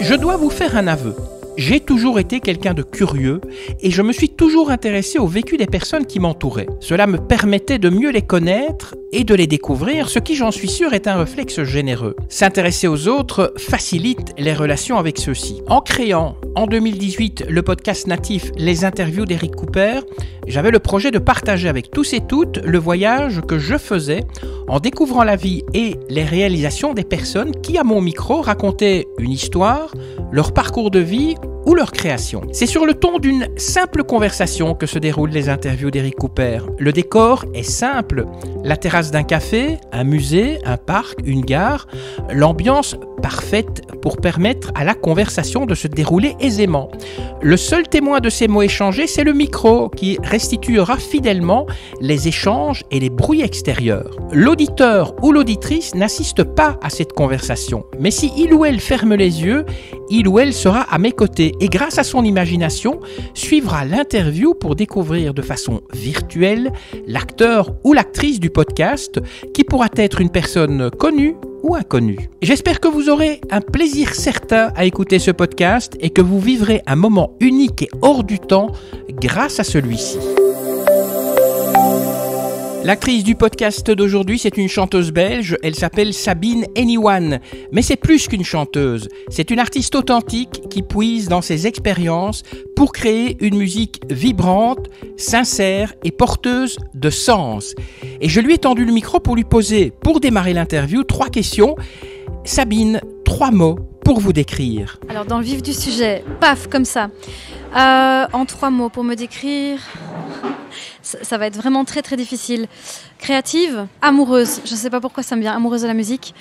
Je dois vous faire un aveu. J'ai toujours été quelqu'un de curieux et je me suis toujours intéressé au vécu des personnes qui m'entouraient. Cela me permettait de mieux les connaître et de les découvrir, ce qui, j'en suis sûr, est un réflexe généreux. S'intéresser aux autres facilite les relations avec ceux-ci. En créant, en 2018, le podcast natif Les Interviews d'Eric Cooper, j'avais le projet de partager avec tous et toutes le voyage que je faisais en découvrant la vie et les réalisations des personnes qui, à mon micro, racontaient une histoire, leur parcours de vie ou leur création. C'est sur le ton d'une simple conversation que se déroulent les interviews d'Eric Cooper. Le décor est simple, la terrasse d'un café, un musée, un parc, une gare, l'ambiance parfaite pour permettre à la conversation de se dérouler aisément. Le seul témoin de ces mots échangés, c'est le micro qui restituera fidèlement les échanges et les bruits extérieurs. L'auditeur ou l'auditrice n'assiste pas à cette conversation, mais si il ou elle ferme les yeux, il ou elle sera à mes côtés et grâce à son imagination, suivra l'interview pour découvrir de façon virtuelle l'acteur ou l'actrice du podcast qui pourra être une personne connue ou inconnue. J'espère que vous aurez un plaisir certain à écouter ce podcast et que vous vivrez un moment unique et hors du temps grâce à celui-ci. L'actrice du podcast d'aujourd'hui, c'est une chanteuse belge, elle s'appelle Sabine Anyone. Mais c'est plus qu'une chanteuse, c'est une artiste authentique qui puise dans ses expériences pour créer une musique vibrante, sincère et porteuse de sens. Et je lui ai tendu le micro pour lui poser, pour démarrer l'interview, 3 questions. Sabine, 3 mots pour vous décrire. Alors dans le vif du sujet, paf, comme ça. En 3 mots pour me décrire... Ça va être vraiment très très difficile. Créative, amoureuse, je ne sais pas pourquoi ça me vient, amoureuse de la musique,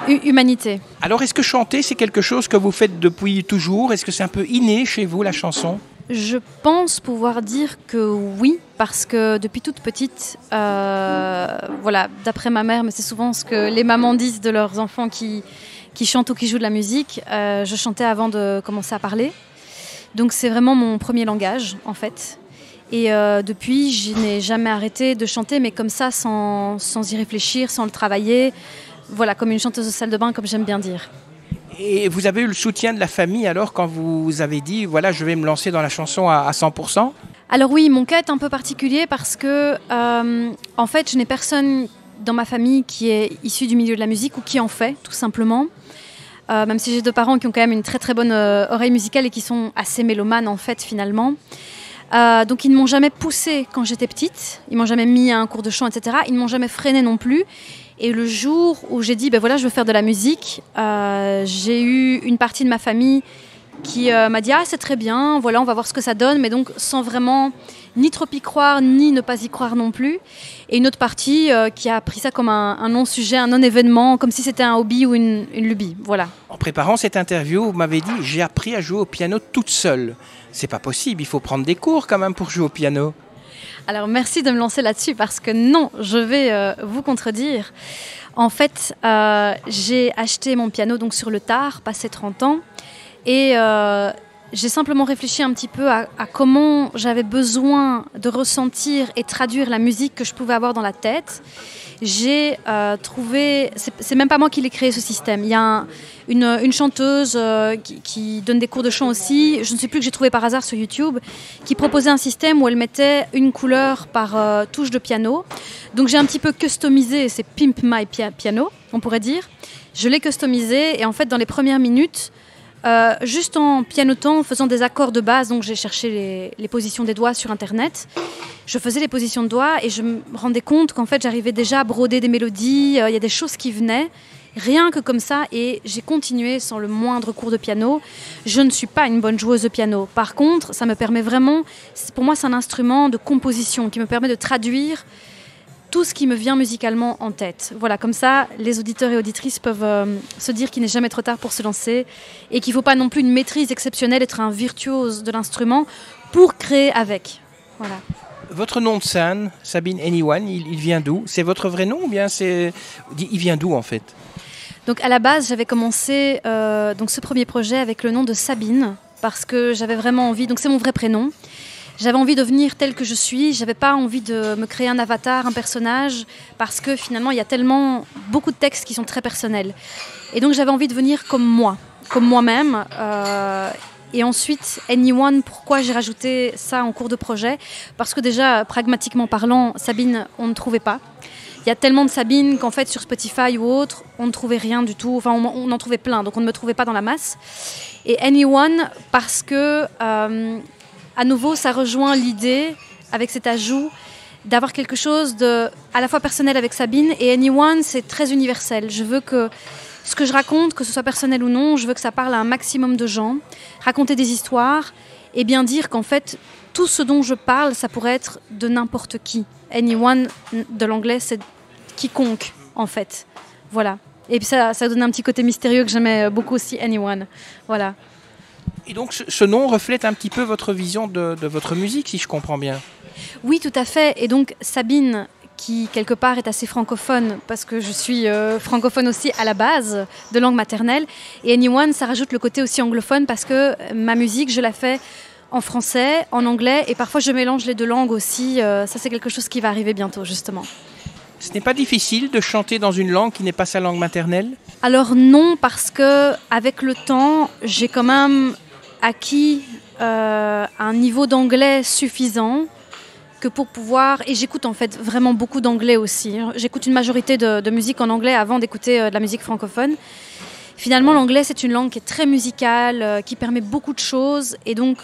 humanité. Alors est-ce que chanter c'est quelque chose que vous faites depuis toujours? Est-ce que c'est un peu inné chez vous la chanson? Je pense pouvoir dire que oui, parce que depuis toute petite, voilà, d'après ma mère, mais c'est souvent ce que les mamans disent de leurs enfants qui chantent ou qui jouent de la musique, je chantais avant de commencer à parler. Donc c'est vraiment mon premier langage en fait. Et depuis, je n'ai jamais arrêté de chanter, mais comme ça, sans y réfléchir, sans le travailler. Voilà, comme une chanteuse de salle de bain, comme j'aime bien dire. Et vous avez eu le soutien de la famille alors quand vous avez dit, voilà, je vais me lancer dans la chanson à 100%? Alors oui, mon cas est un peu particulier parce que, en fait, je n'ai personne dans ma famille qui est issu du milieu de la musique ou qui en fait, tout simplement. Même si j'ai 2 parents qui ont quand même une très très bonne oreille musicale et qui sont assez mélomanes, en fait, finalement. Donc ils ne m'ont jamais poussée quand j'étais petite, ils m'ont jamais mis à un cours de chant, etc. Ils ne m'ont jamais freinée non plus. Et le jour où j'ai dit, ben voilà, je veux faire de la musique, j'ai eu une partie de ma famille qui m'a dit, ah c'est très bien, voilà, on va voir ce que ça donne, mais donc sans vraiment ni trop y croire, ni ne pas y croire non plus. Et une autre partie qui a pris ça comme un non-sujet, un non-événement, comme si c'était un hobby ou une lubie, voilà. En préparant cette interview, vous m'avez dit, j'ai appris à jouer au piano toute seule. C'est pas possible, il faut prendre des cours quand même pour jouer au piano. Alors merci de me lancer là-dessus parce que non, je vais vous contredire. En fait, j'ai acheté mon piano donc sur le tard, passé 30 ans, et j'ai simplement réfléchi un petit peu à comment j'avais besoin de ressentir et traduire la musique que je pouvais avoir dans la tête. J'ai trouvé, c'est même pas moi qui l'ai créé ce système, il y a une chanteuse qui donne des cours de chant aussi, je ne sais plus, que j'ai trouvé par hasard sur YouTube, qui proposait un système où elle mettait une couleur par touche de piano. Donc j'ai un petit peu customisé, c'est Pimp My Piano, on pourrait dire. Je l'ai customisé et en fait dans les premières minutes, juste en pianotant, en faisant des accords de base, donc j'ai cherché les positions des doigts sur internet. Je faisais les positions de doigts et je me rendais compte qu'en fait j'arrivais déjà à broder des mélodies, il y a des choses qui venaient, rien que comme ça, et j'ai continué sans le moindre cours de piano. Je ne suis pas une bonne joueuse de piano. Par contre, ça me permet vraiment, pour moi c'est un instrument de composition qui me permet de traduire tout ce qui me vient musicalement en tête. Voilà, comme ça, les auditeurs et auditrices peuvent se dire qu'il n'est jamais trop tard pour se lancer et qu'il ne faut pas non plus une maîtrise exceptionnelle, être un virtuose de l'instrument pour créer avec. Voilà. Votre nom de scène, Sabine Anyone, il vient d'où? C'est votre vrai nom ou bien il vient d'où en fait? Donc à la base, j'avais commencé donc ce premier projet avec le nom de Sabine parce que j'avais vraiment envie, donc c'est mon vrai prénom. J'avais envie de devenir telle que je suis, j'avais pas envie de me créer un avatar, un personnage, parce que finalement il y a tellement beaucoup de textes qui sont très personnels. Et donc j'avais envie de venir comme moi. comme moi-même. Et ensuite, Anyone, pourquoi j'ai rajouté ça en cours de projet? Parce que déjà, pragmatiquement parlant, Sabine, on ne trouvait pas. Il y a tellement de Sabine qu'en fait, sur Spotify ou autre, on ne trouvait rien du tout. Enfin, on en trouvait plein, donc on ne me trouvait pas dans la masse. Et Anyone, parce que, à nouveau, ça rejoint l'idée, avec cet ajout, d'avoir quelque chose de à la fois personnel avec Sabine. Et Anyone, c'est très universel. Je veux que ce que je raconte, que ce soit personnel ou non, je veux que ça parle à un maximum de gens, raconter des histoires et bien dire qu'en fait, tout ce dont je parle, ça pourrait être de n'importe qui. Anyone, de l'anglais, c'est quiconque, en fait. Voilà. Et puis ça donne un petit côté mystérieux que j'aimais beaucoup aussi, Anyone. Voilà. Et donc ce nom reflète un petit peu votre vision de votre musique, si je comprends bien. Oui, tout à fait. Et donc Sabine, qui quelque part est assez francophone, parce que je suis francophone aussi à la base, de langue maternelle. Et Anyone, ça rajoute le côté aussi anglophone, parce que ma musique, je la fais en français, en anglais, et parfois je mélange les deux langues aussi. Ça, c'est quelque chose qui va arriver bientôt, justement. Ce n'est pas difficile de chanter dans une langue qui n'est pas sa langue maternelle? Alors non, parce que avec le temps, j'ai quand même acquis un niveau d'anglais suffisant que pour pouvoir... Et j'écoute en fait vraiment beaucoup d'anglais aussi. J'écoute une majorité de musique en anglais avant d'écouter de la musique francophone. Finalement, l'anglais, c'est une langue qui est très musicale, qui permet beaucoup de choses. Et donc,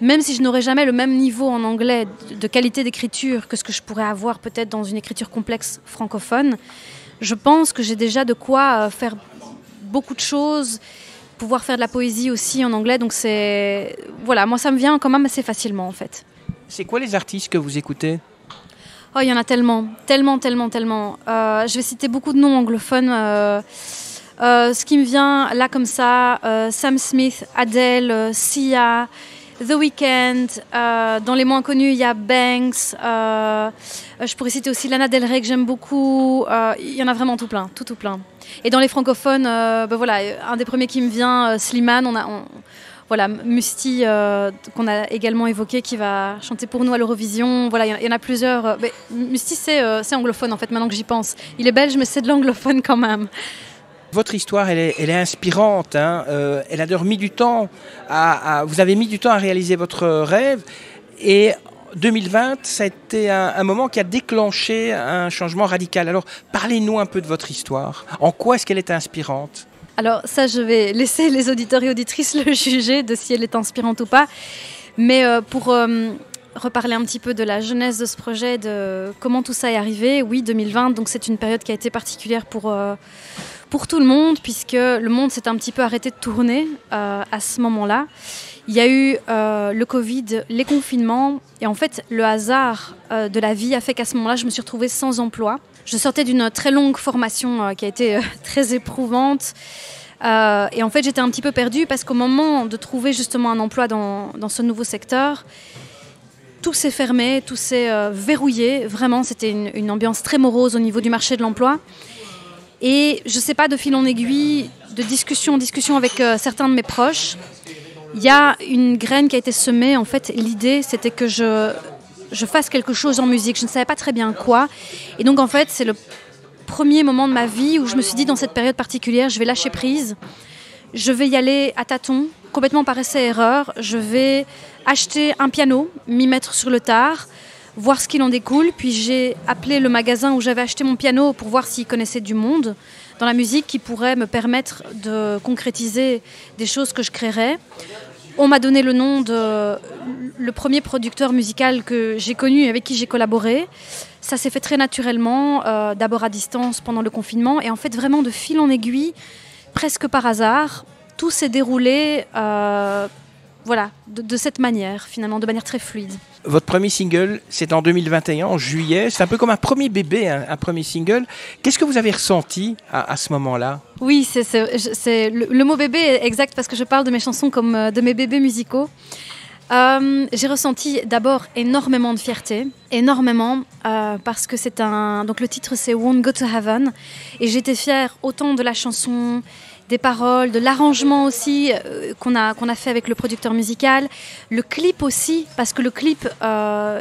même si je n'aurais jamais le même niveau en anglais de qualité d'écriture que ce que je pourrais avoir peut-être dans une écriture complexe francophone, je pense que j'ai déjà de quoi faire beaucoup de choses, pouvoir faire de la poésie aussi en anglais. Donc c'est... Voilà, moi ça me vient quand même assez facilement en fait. C'est quoi les artistes que vous écoutez? Oh, il y en a tellement. Je vais citer beaucoup de noms anglophones. Ce qui me vient là comme ça, Sam Smith, Adele, Sia, The Weeknd. Dans les moins connus, il y a Banks. Je pourrais citer aussi Lana Del Rey que j'aime beaucoup. Il y en a vraiment tout plein. Et dans les francophones, voilà, un des premiers qui me vient, Slimane. Voilà, Musti, qu'on a également évoqué, qui va chanter pour nous à l'Eurovision. Voilà, il y en a plusieurs. Mais Musti, c'est anglophone, en fait, maintenant que j'y pense. Il est belge, mais c'est de l'anglophone quand même. Votre histoire, elle est inspirante. Hein. Elle a d'ailleurs mis du temps vous avez mis du temps à réaliser votre rêve. Et 2020, ça a été un moment qui a déclenché un changement radical. Alors, parlez-nous un peu de votre histoire. En quoi est-ce qu'elle est inspirante ? Alors ça, je vais laisser les auditeurs et auditrices le juger de si elle est inspirante ou pas. Mais pour reparler un petit peu de la genèse de ce projet, de comment tout ça est arrivé, oui, 2020, donc c'est une période qui a été particulière pour tout le monde, puisque le monde s'est un petit peu arrêté de tourner à ce moment-là. Il y a eu le Covid, les confinements, et en fait, le hasard de la vie a fait qu'à ce moment-là, je me suis retrouvée sans emploi. Je sortais d'une très longue formation qui a été très éprouvante. Et en fait, j'étais un petit peu perdue parce qu'au moment de trouver justement un emploi dans ce nouveau secteur, tout s'est fermé, tout s'est verrouillé. Vraiment, c'était une ambiance très morose au niveau du marché de l'emploi. Et je ne sais pas, de fil en aiguille, de discussion en discussion avec certains de mes proches, il y a une graine qui a été semée. En fait, l'idée, c'était que je fasse quelque chose en musique. Je ne savais pas très bien quoi. Et donc, en fait, c'est le premier moment de ma vie où je me suis dit, dans cette période particulière, je vais lâcher prise. Je vais y aller à tâtons, complètement par essai-erreur. Je vais acheter un piano, m'y mettre sur le tard, voir ce qu'il en découle. Puis j'ai appelé le magasin où j'avais acheté mon piano pour voir s'il connaissait du monde dans la musique qui pourrait me permettre de concrétiser des choses que je créerais. On m'a donné le nom de le premier producteur musical que j'ai connu et avec qui j'ai collaboré. Ça s'est fait très naturellement, d'abord à distance pendant le confinement. Et en fait, vraiment de fil en aiguille, presque par hasard, tout s'est déroulé voilà, de cette manière, finalement, de manière très fluide. Votre premier single, c'est en 2021, en juillet. C'est un peu comme un premier bébé, un premier single. Qu'est-ce que vous avez ressenti à ce moment-là ? Oui, le mot bébé est exact parce que je parle de mes chansons comme de mes bébés musicaux. J'ai ressenti d'abord énormément de fierté, parce que donc le titre c'est Won't Go to Heaven, et j'étais fière autant de la chanson, des paroles, de l'arrangement aussi qu'on a fait avec le producteur musical, le clip aussi, parce que le clip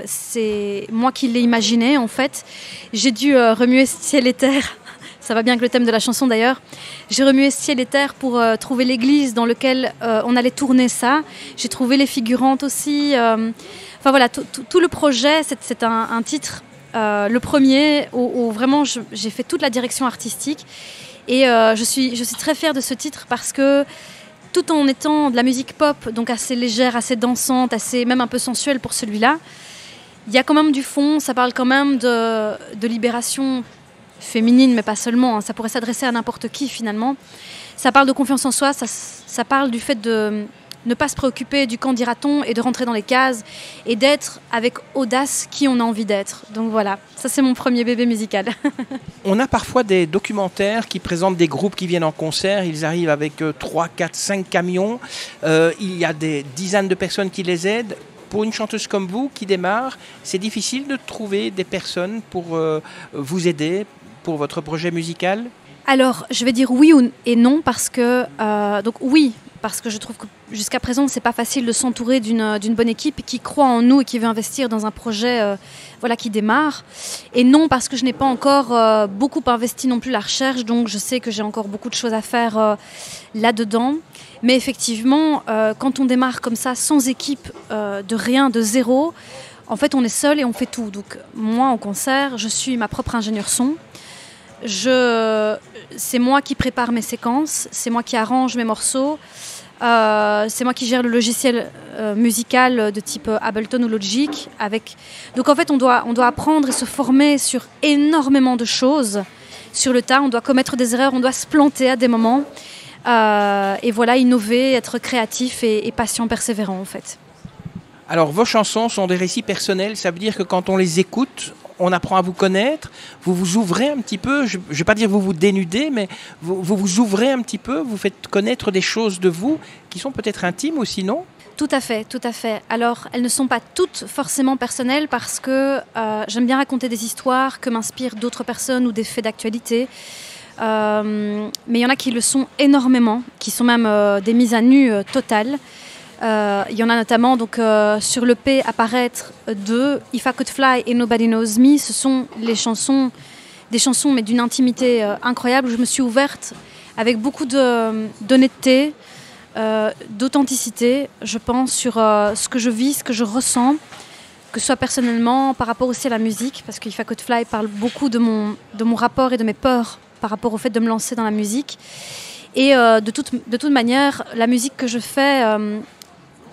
c'est moi qui l'ai imaginé en fait. J'ai dû remuer ciel et terre. ça va bien avec le thème de la chanson d'ailleurs. J'ai remué ciel et terre pour trouver l'église dans laquelle on allait tourner ça. J'ai trouvé les figurantes aussi. Enfin voilà, tout le projet, c'est un titre, le premier, où vraiment j'ai fait toute la direction artistique. Et je suis très fière de ce titre parce que tout en étant de la musique pop, donc assez légère, assez dansante, assez même un peu sensuelle pour celui-là, il y a quand même du fond, ça parle quand même de libération féminine, mais pas seulement, hein, ça pourrait s'adresser à n'importe qui finalement. Ça parle de confiance en soi, ça parle du fait de ne pas se préoccuper du quand dira-t-on et de rentrer dans les cases et d'être avec audace qui on a envie d'être. Donc voilà, ça c'est mon premier bébé musical. On a parfois des documentaires qui présentent des groupes qui viennent en concert, ils arrivent avec 3, 4, 5 camions, il y a des dizaines de personnes qui les aident. Pour une chanteuse comme vous qui démarre, c'est difficile de trouver des personnes pour vous aider pour votre projet musical ? Alors, je vais dire oui et non parce que... donc oui, parce que je trouve que jusqu'à présent, c'est pas facile de s'entourer d'une bonne équipe qui croit en nous et qui veut investir dans un projet voilà, qui démarre. Et non, parce que je n'ai pas encore beaucoup investi non plus la recherche, donc je sais que j'ai encore beaucoup de choses à faire là-dedans. Mais effectivement, quand on démarre comme ça, sans équipe, de rien, de zéro, en fait, on est seul et on fait tout. Donc moi, en concert, je suis ma propre ingénieure son. C'est moi qui prépare mes séquences, c'est moi qui arrange mes morceaux, c'est moi qui gère le logiciel musical de type Ableton ou Logic. Donc en fait, on doit apprendre et se former sur énormément de choses sur le tas. On doit commettre des erreurs, on doit se planter à des moments. Et voilà, innover, être créatif et patient, persévérant en fait. Alors vos chansons sont des récits personnels, ça veut dire que quand on les écoute, on apprend à vous connaître, vous vous ouvrez un petit peu, je ne vais pas dire vous vous dénudez, mais vous vous ouvrez un petit peu, vous faites connaître des choses de vous qui sont peut-être intimes aussi, non ? Tout à fait, tout à fait. Alors, elles ne sont pas toutes forcément personnelles parce que j'aime bien raconter des histoires que m'inspirent d'autres personnes ou des faits d'actualité. Mais il y en a qui le sont énormément, qui sont même des mises à nu totales. Il y en a notamment donc, sur l'EP à paraître de If I Could Fly et Nobody Knows Me. Ce sont des chansons mais d'une intimité incroyable. Je me suis ouverte avec beaucoup d'honnêteté, d'authenticité, je pense, sur ce que je vis, ce que je ressens, que ce soit personnellement, par rapport aussi à la musique, parce que If I Could Fly parle beaucoup de mon rapport et de mes peurs par rapport au fait de me lancer dans la musique. Et de toute manière, la musique que je fais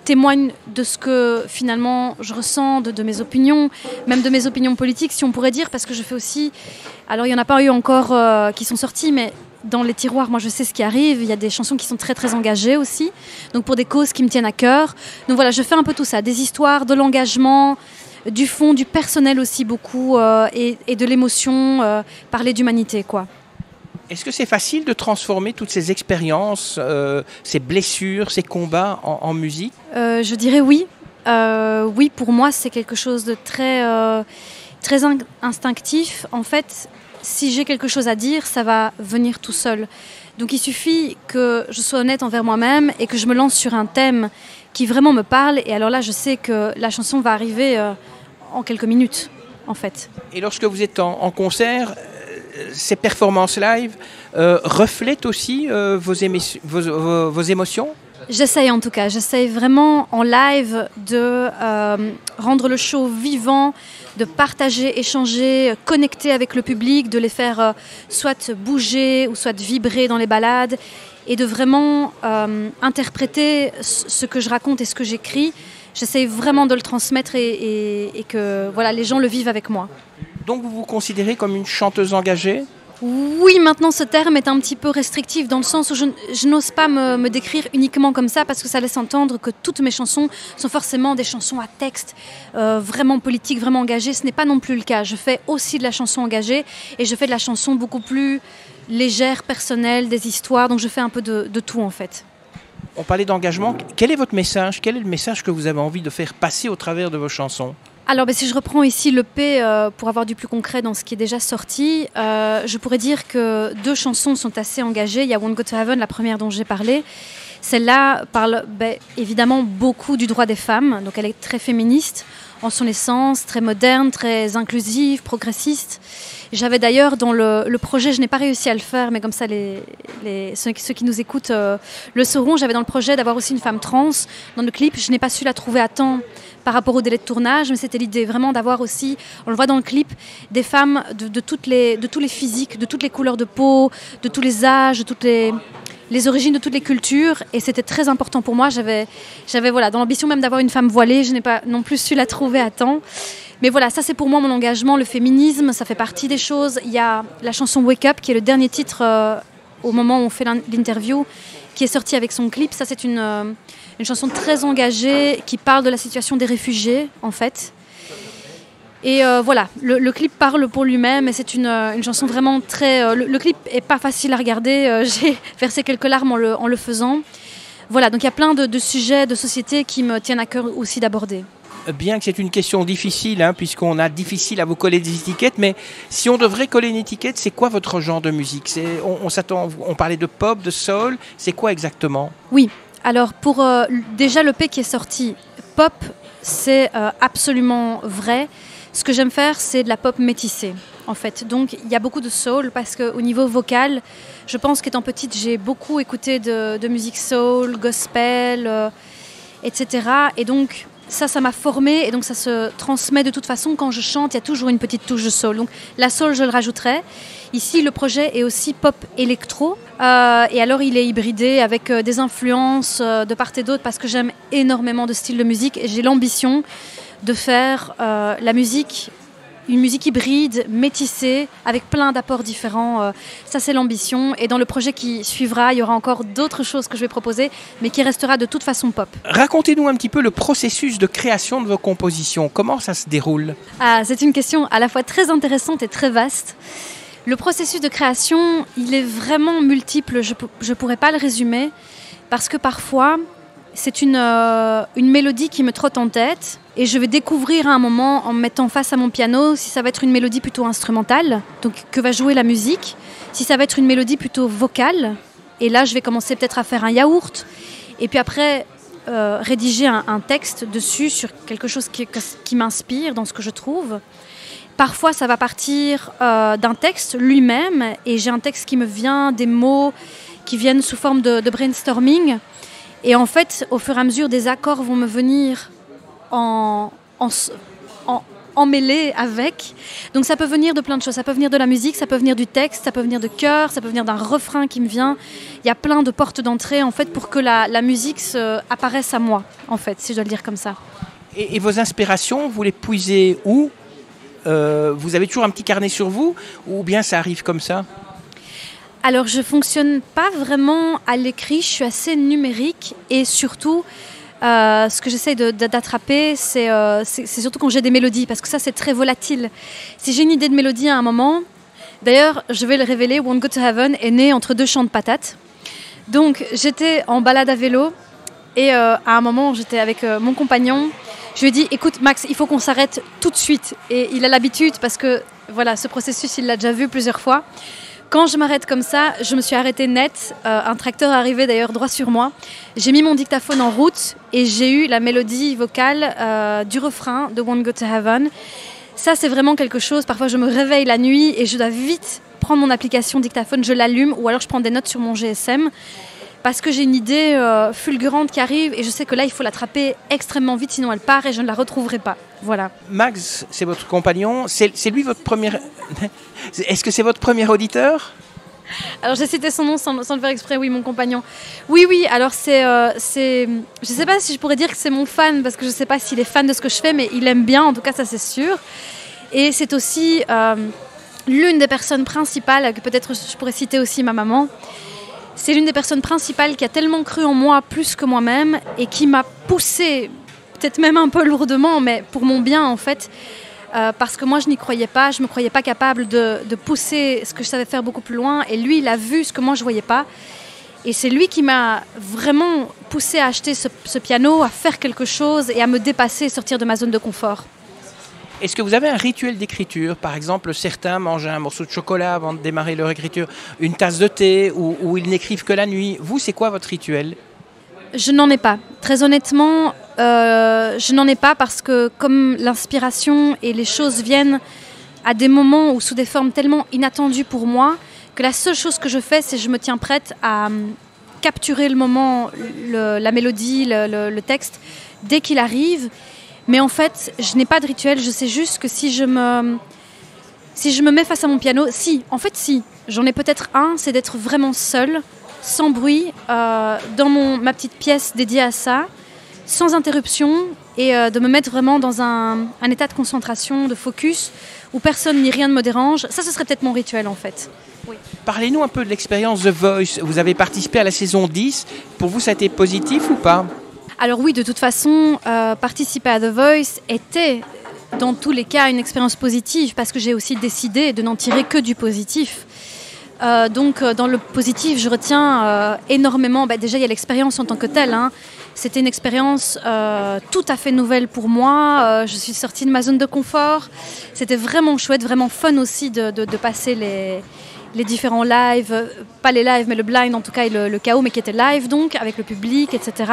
témoigne de ce que finalement je ressens, de mes opinions, même de mes opinions politiques, si on pourrait dire, parce que je fais aussi... Alors il n'y en a pas eu encore qui sont sortis, mais dans les tiroirs, moi je sais ce qui arrive. Il y a des chansons qui sont très très engagées aussi, donc pour des causes qui me tiennent à cœur. Donc voilà, je fais un peu tout ça, des histoires, de l'engagement, du fond, du personnel aussi beaucoup, et de l'émotion, parler d'humanité, quoi. Est-ce que c'est facile de transformer toutes ces expériences, ces blessures, ces combats en musique ? Je dirais oui. Oui, pour moi, c'est quelque chose de très, très instinctif. En fait, si j'ai quelque chose à dire, ça va venir tout seul. Donc il suffit que je sois honnête envers moi-même et que je me lance sur un thème qui vraiment me parle. Et alors là, je sais que la chanson va arriver en quelques minutes, en fait. Et lorsque vous êtes en concert, ces performances live reflètent aussi vos émotions ? J'essaye en tout cas, j'essaye vraiment en live de rendre le show vivant, de partager, échanger, connecter avec le public, de les faire soit bouger ou soit vibrer dans les balades et de vraiment interpréter ce que je raconte et ce que j'écris. J'essaye vraiment de le transmettre et que voilà, les gens le vivent avec moi. Donc vous vous considérez comme une chanteuse engagée ? Oui, maintenant ce terme est un petit peu restrictif dans le sens où je n'ose pas me décrire uniquement comme ça parce que ça laisse entendre que toutes mes chansons sont forcément des chansons à texte vraiment politique, vraiment engagées. Ce n'est pas non plus le cas. Je fais aussi de la chanson engagée et je fais de la chanson beaucoup plus légère, personnelle, des histoires. Donc je fais un peu de tout en fait. On parlait d'engagement. Quel est votre message ? Quel est le message que vous avez envie de faire passer au travers de vos chansons ? Alors si je reprends ici l'EP pour avoir du plus concret dans ce qui est déjà sorti, je pourrais dire que 2 chansons sont assez engagées. Il y a Won't Go to Heaven, la première dont j'ai parlé. Celle-là parle évidemment beaucoup du droit des femmes, donc elle est très féministe en son essence, très moderne, très inclusive, progressiste. J'avais d'ailleurs dans le projet, je n'ai pas réussi à le faire, mais comme ça ceux qui nous écoutent le sauront, j'avais dans le projet d'avoir aussi une femme trans dans le clip. Je n'ai pas su la trouver à temps par rapport au délai de tournage, mais c'était l'idée vraiment d'avoir aussi, on le voit dans le clip, des femmes de tous les physiques, de toutes les couleurs de peau, de tous les âges, de toutes les origines de toutes les cultures, et c'était très important pour moi. J'avais voilà, dans l'ambition même d'avoir une femme voilée, je n'ai pas non plus su la trouver à temps. Mais voilà, ça c'est pour moi mon engagement, le féminisme, ça fait partie des choses. Il y a la chanson Wake Up, qui est le dernier titre au moment où on fait l'interview, qui est sorti avec son clip. Ça c'est une chanson très engagée, qui parle de la situation des réfugiés, en fait. Et voilà, le clip parle pour lui-même, et c'est une chanson vraiment très... le clip est pas facile à regarder, j'ai versé quelques larmes en le faisant. Voilà, donc il y a plein de sujets de société qui me tiennent à cœur aussi d'aborder. Bien que c'est une question difficile, puisqu'on a difficile à vous coller des étiquettes, mais si on devrait coller une étiquette, c'est quoi votre genre de musique? On parlait de pop, de soul, c'est quoi exactement? Oui, alors pour déjà l'EP qui est sorti, pop, c'est absolument vrai. Ce que j'aime faire, c'est de la pop métissée, en fait. Donc, il y a beaucoup de soul, parce qu'au niveau vocal, je pense qu'étant petite, j'ai beaucoup écouté de musique soul, gospel, etc. Et donc, ça m'a formée, et donc ça se transmet de toute façon. Quand je chante, il y a toujours une petite touche de soul. Donc, la soul, je le rajouterai. Ici, le projet est aussi pop électro. Et alors, il est hybridé avec des influences de part et d'autre, parce que j'aime énormément de styles de musique, et j'ai l'ambition de faire une musique hybride, métissée, avec plein d'apports différents. Ça, c'est l'ambition. Et dans le projet qui suivra, il y aura encore d'autres choses que je vais proposer, mais qui restera de toute façon pop. Racontez-nous un petit peu le processus de création de vos compositions. Comment ça se déroule? C'est une question à la fois très intéressante et très vaste. Le processus de création, il est vraiment multiple. Je ne pourrais pas le résumer, parce que parfois, c'est une mélodie qui me trotte en tête, et je vais découvrir à un moment, en me mettant face à mon piano, si ça va être une mélodie plutôt instrumentale, donc que va jouer la musique, si ça va être une mélodie plutôt vocale, et là je vais commencer peut-être à faire un yaourt, et puis après rédiger un texte dessus sur quelque chose qui m'inspire dans ce que je trouve. Parfois ça va partir d'un texte lui-même, et j'ai un texte qui me vient, des mots qui viennent sous forme de brainstorming. Et en fait, au fur et à mesure, des accords vont me venir emmêlés avec. Donc ça peut venir de plein de choses. Ça peut venir de la musique, ça peut venir du texte, ça peut venir de chœur, ça peut venir d'un refrain qui me vient. Il y a plein de portes d'entrée, en fait, pour que la musique apparaisse à moi, en fait, si je dois le dire comme ça. Et vos inspirations, vous les puisez où? Vous avez toujours un petit carnet sur vous, ou bien ça arrive comme ça? Alors, je ne fonctionne pas vraiment à l'écrit, je suis assez numérique, et surtout, ce que j'essaie d'attraper, c'est surtout quand j'ai des mélodies, parce que ça, c'est très volatile. Si j'ai une idée de mélodie à un moment, d'ailleurs, je vais le révéler, Won't Go to Heaven est né entre deux champs de patates. Donc, j'étais en balade à vélo, et à un moment, j'étais avec mon compagnon. Je lui ai dit, écoute Max, il faut qu'on s'arrête tout de suite. Et il a l'habitude, parce que voilà, ce processus, il l'a déjà vu plusieurs fois. Quand je m'arrête comme ça, je me suis arrêtée net. Un tracteur arrivait d'ailleurs droit sur moi. J'ai mis mon dictaphone en route et j'ai eu la mélodie vocale du refrain de Won't Go to Heaven. Ça, c'est vraiment quelque chose. Parfois, je me réveille la nuit et je dois vite prendre mon application dictaphone, je l'allume, ou alors je prends des notes sur mon GSM, parce que j'ai une idée fulgurante qui arrive et je sais que là, il faut l'attraper extrêmement vite, sinon elle part et je ne la retrouverai pas. Voilà. Max, c'est votre compagnon. C'est lui votre premier... Est-ce que c'est votre premier auditeur? Alors j'ai cité son nom sans le faire exprès, oui, mon compagnon. Oui, alors c'est... je ne sais pas si je pourrais dire que c'est mon fan, parce que je ne sais pas s'il est fan de ce que je fais, mais il aime bien, en tout cas ça c'est sûr. Et c'est aussi l'une des personnes principales, que peut-être je pourrais citer aussi ma maman. C'est l'une des personnes principales qui a tellement cru en moi plus que moi-même et qui m'a poussée, peut-être même un peu lourdement, mais pour mon bien en fait, parce que moi je n'y croyais pas, je ne me croyais pas capable de pousser ce que je savais faire beaucoup plus loin, et lui il a vu ce que moi je ne voyais pas, et c'est lui qui m'a vraiment poussée à acheter ce piano, à faire quelque chose et à me dépasser et sortir de ma zone de confort. Est-ce que vous avez un rituel d'écriture? Par exemple, certains mangent un morceau de chocolat avant de démarrer leur écriture, une tasse de thé, ou ils n'écrivent que la nuit. Vous, c'est quoi votre rituel? Je n'en ai pas. Très honnêtement, je n'en ai pas parce que comme l'inspiration et les choses viennent à des moments ou sous des formes tellement inattendues pour moi, que la seule chose que je fais, c'est que je me tiens prête à capturer le moment, la mélodie, le texte, dès qu'il arrive. Mais en fait, je n'ai pas de rituel. Je sais juste que si je me mets face à mon piano, si, j'en ai peut-être un, c'est d'être vraiment seule, sans bruit, dans ma petite pièce dédiée à ça, sans interruption, et de me mettre vraiment dans un état de concentration, de focus, où personne ni rien ne me dérange. Ça, ce serait peut-être mon rituel en fait. Oui. Parlez-nous un peu de l'expérience The Voice. Vous avez participé à la saison 10. Pour vous, ça a été positif ou pas ? Alors oui, de toute façon, participer à The Voice était dans tous les cas une expérience positive parce que j'ai aussi décidé de n'en tirer que du positif. Donc dans le positif, je retiens énormément, déjà il y a l'expérience en tant que telle. C'était une expérience tout à fait nouvelle pour moi. Je suis sortie de ma zone de confort. C'était vraiment chouette, vraiment fun aussi de passer les différents lives, pas les lives mais le blind en tout cas et le chaos, mais qui était live donc avec le public, etc.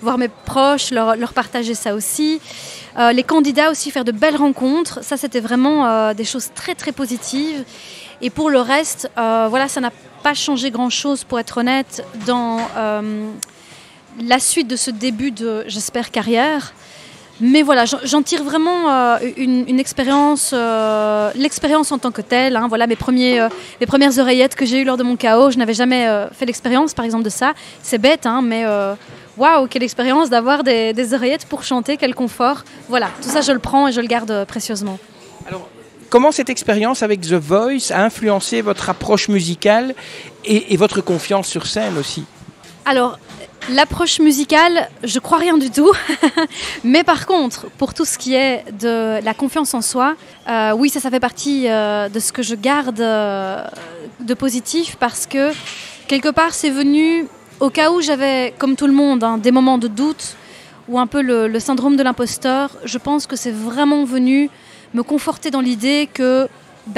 Voir mes proches, leur partager ça aussi. Les candidats aussi, faire de belles rencontres, ça c'était vraiment des choses très très positives. Et pour le reste, ça n'a pas changé grand-chose pour être honnête dans la suite de ce début de, j'espère, carrière. Mais voilà, j'en tire vraiment une expérience, l'expérience en tant que telle. Les premières oreillettes que j'ai eues lors de mon chaos, je n'avais jamais fait l'expérience, par exemple, de ça. C'est bête, mais waouh, quelle expérience d'avoir des oreillettes pour chanter, quel confort. Voilà, tout ça, je le prends et je le garde précieusement. Alors, comment cette expérience avec The Voice a influencé votre approche musicale et votre confiance sur scène aussi ? Alors, l'approche musicale, je crois rien du tout. Mais par contre, pour tout ce qui est de la confiance en soi, oui, ça fait partie de ce que je garde de positif parce que quelque part, c'est venu au cas où j'avais, comme tout le monde, des moments de doute ou un peu le syndrome de l'imposteur. Je pense que c'est vraiment venu me conforter dans l'idée que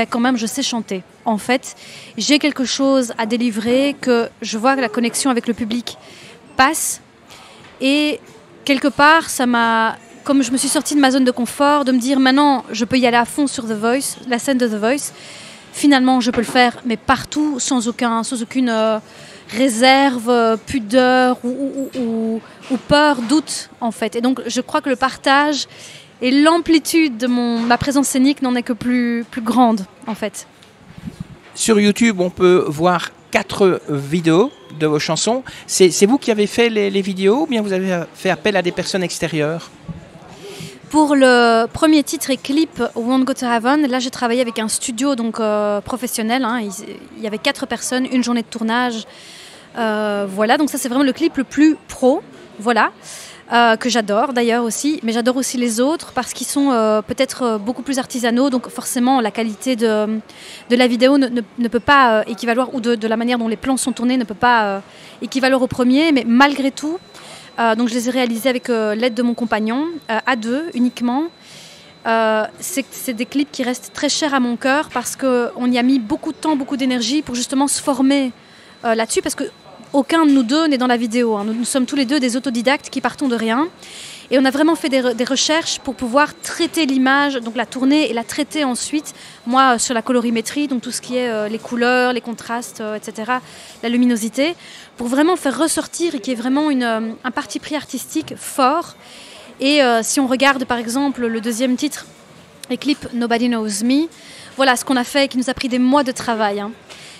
quand même je sais chanter. En fait, j'ai quelque chose à délivrer, que je vois que la connexion avec le public passe. Et quelque part, ça m'a, comme je me suis sortie de ma zone de confort, de me dire maintenant je peux y aller à fond sur The Voice, la scène de The Voice. Finalement, je peux le faire, mais partout, sans aucune réserve, pudeur ou peur, doute en fait. Et donc, je crois que le partage et l'amplitude de ma présence scénique n'en est que plus grande, en fait. Sur YouTube, on peut voir 4 vidéos de vos chansons. C'est vous qui avez fait les vidéos ou bien vous avez fait appel à des personnes extérieures ? Pour le premier titre et clip Won't Go to Heaven, là j'ai travaillé avec un studio donc, professionnel. Il y avait 4 personnes, une journée de tournage. Donc ça c'est vraiment le clip le plus pro. Voilà. Que j'adore d'ailleurs aussi, mais j'adore aussi les autres parce qu'ils sont peut-être beaucoup plus artisanaux, donc forcément la qualité de la vidéo ne peut pas équivaloir, ou de la manière dont les plans sont tournés ne peut pas équivaloir au premier, mais malgré tout, donc je les ai réalisés avec l'aide de mon compagnon, à 2 uniquement. C'est des clips qui restent très chers à mon cœur parce qu'on y a mis beaucoup de temps, beaucoup d'énergie pour justement se former là-dessus, parce que aucun de nous deux n'est dans la vidéo. Nous sommes tous les deux des autodidactes qui partons de rien. Et on a vraiment fait des recherches pour pouvoir traiter l'image, donc la tourner et la traiter ensuite. Moi, sur la colorimétrie, donc tout ce qui est les couleurs, les contrastes, etc., la luminosité, pour vraiment faire ressortir et qu'il y ait vraiment un parti pris artistique fort. Et si on regarde par exemple le deuxième titre, et clip Nobody Knows Me, voilà ce qu'on a fait et qui nous a pris des mois de travail.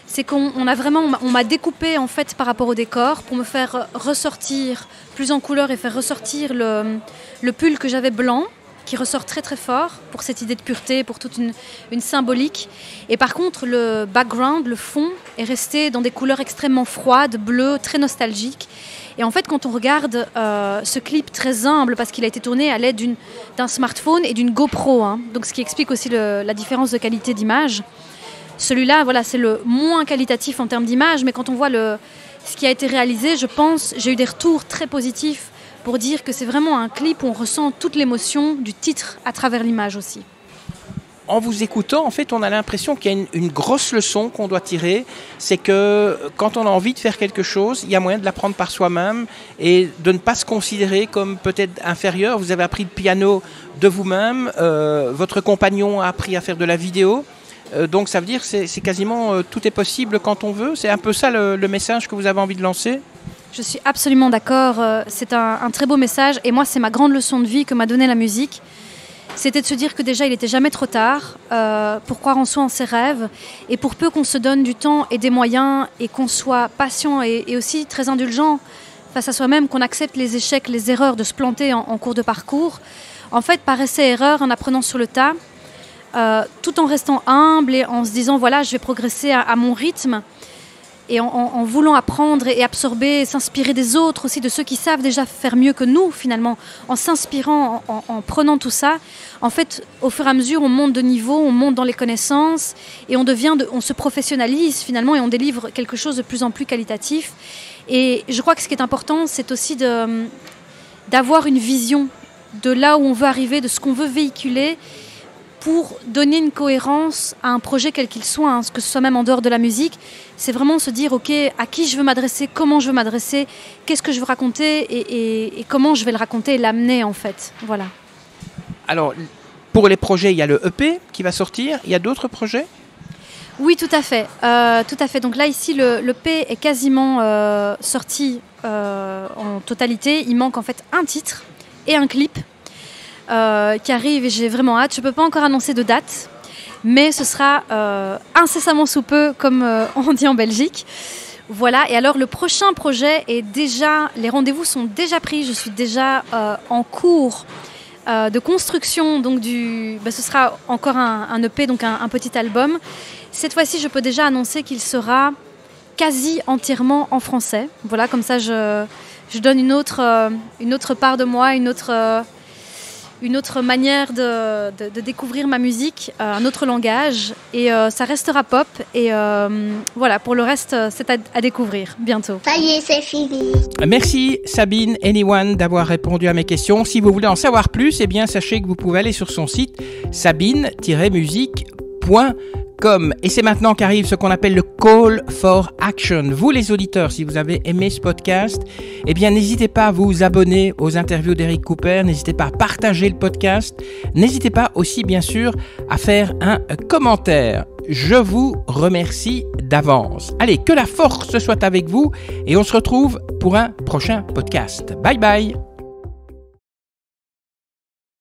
C'est qu'on m'a découpé en fait par rapport au décor pour me faire ressortir plus en couleur et faire ressortir le pull que j'avais blanc, qui ressort très très fort pour cette idée de pureté, pour toute une symbolique. Et par contre, le background, le fond, est resté dans des couleurs extrêmement froides, bleues, très nostalgiques. Et en fait, quand on regarde ce clip très humble, parce qu'il a été tourné à l'aide d'un smartphone et d'une GoPro, donc ce qui explique aussi la différence de qualité d'image. Celui-là, voilà, c'est le moins qualitatif en termes d'image, mais quand on voit ce qui a été réalisé, je pense, j'ai eu des retours très positifs pour dire que c'est vraiment un clip où on ressent toute l'émotion du titre à travers l'image aussi. en vous écoutant, en fait, on a l'impression qu'il y a une grosse leçon qu'on doit tirer. C'est que quand on a envie de faire quelque chose, il y a moyen de l'apprendre par soi-même et de ne pas se considérer comme peut-être inférieur. Vous avez appris le piano de vous-même. Votre compagnon a appris à faire de la vidéo. Donc ça veut dire que c'est quasiment tout est possible quand on veut. C'est un peu ça le message que vous avez envie de lancer? Je suis absolument d'accord. C'est un très beau message. Et moi, c'est ma grande leçon de vie que m'a donnée la musique. C'était de se dire que déjà, il n'était jamais trop tard pour croire en soi, en ses rêves. Et pour peu qu'on se donne du temps et des moyens et qu'on soit patient et aussi très indulgent face à soi-même, qu'on accepte les échecs, les erreurs, de se planter en cours de parcours. En fait, par essai-erreur, en apprenant sur le tas, tout en restant humble et en se disant, voilà, je vais progresser à mon rythme. Et en voulant apprendre et absorber, s'inspirer des autres aussi, de ceux qui savent déjà faire mieux que nous finalement, en s'inspirant, en prenant tout ça, en fait, au fur et à mesure, on monte de niveau, on monte dans les connaissances et on se professionnalise finalement et on délivre quelque chose de plus en plus qualitatif. Et je crois que ce qui est important, c'est aussi d'avoir une vision de là où on veut arriver, de ce qu'on veut véhiculer, pour donner une cohérence à un projet quel qu'il soit, que ce soit même en dehors de la musique. C'est vraiment se dire, ok, à qui je veux m'adresser, comment je veux m'adresser, qu'est-ce que je veux raconter et comment je vais le raconter et l'amener en fait. Voilà. Alors, pour les projets, il y a le EP qui va sortir, il y a d'autres projets? Oui, tout à fait. Donc là, ici, le EP est quasiment sorti en totalité. Il manque en fait un titre et un clip qui arrive et j'ai vraiment hâte. Je ne peux pas encore annoncer de date, mais ce sera incessamment sous peu, comme on dit en Belgique. Voilà, et alors le prochain projet est déjà, les rendez-vous sont déjà pris, je suis déjà en cours de construction, donc ce sera encore un EP, donc un petit album. Cette fois-ci, je peux déjà annoncer qu'il sera quasi entièrement en français. Voilà, comme ça je donne une autre part de moi, une autre manière de découvrir ma musique, un autre langage. Et ça restera pop. Et voilà, pour le reste, c'est à découvrir bientôt. Ça y est, c'est fini. Merci Sabine Anyone d'avoir répondu à mes questions. Si vous voulez en savoir plus, eh bien sachez que vous pouvez aller sur son site sabine-musique.com. Et c'est maintenant qu'arrive ce qu'on appelle le Call for Action. Vous les auditeurs, si vous avez aimé ce podcast, eh bien n'hésitez pas à vous abonner aux interviews d'Eric Cooper, n'hésitez pas à partager le podcast, n'hésitez pas aussi bien sûr à faire un commentaire. Je vous remercie d'avance. Allez, que la force soit avec vous et on se retrouve pour un prochain podcast. Bye bye.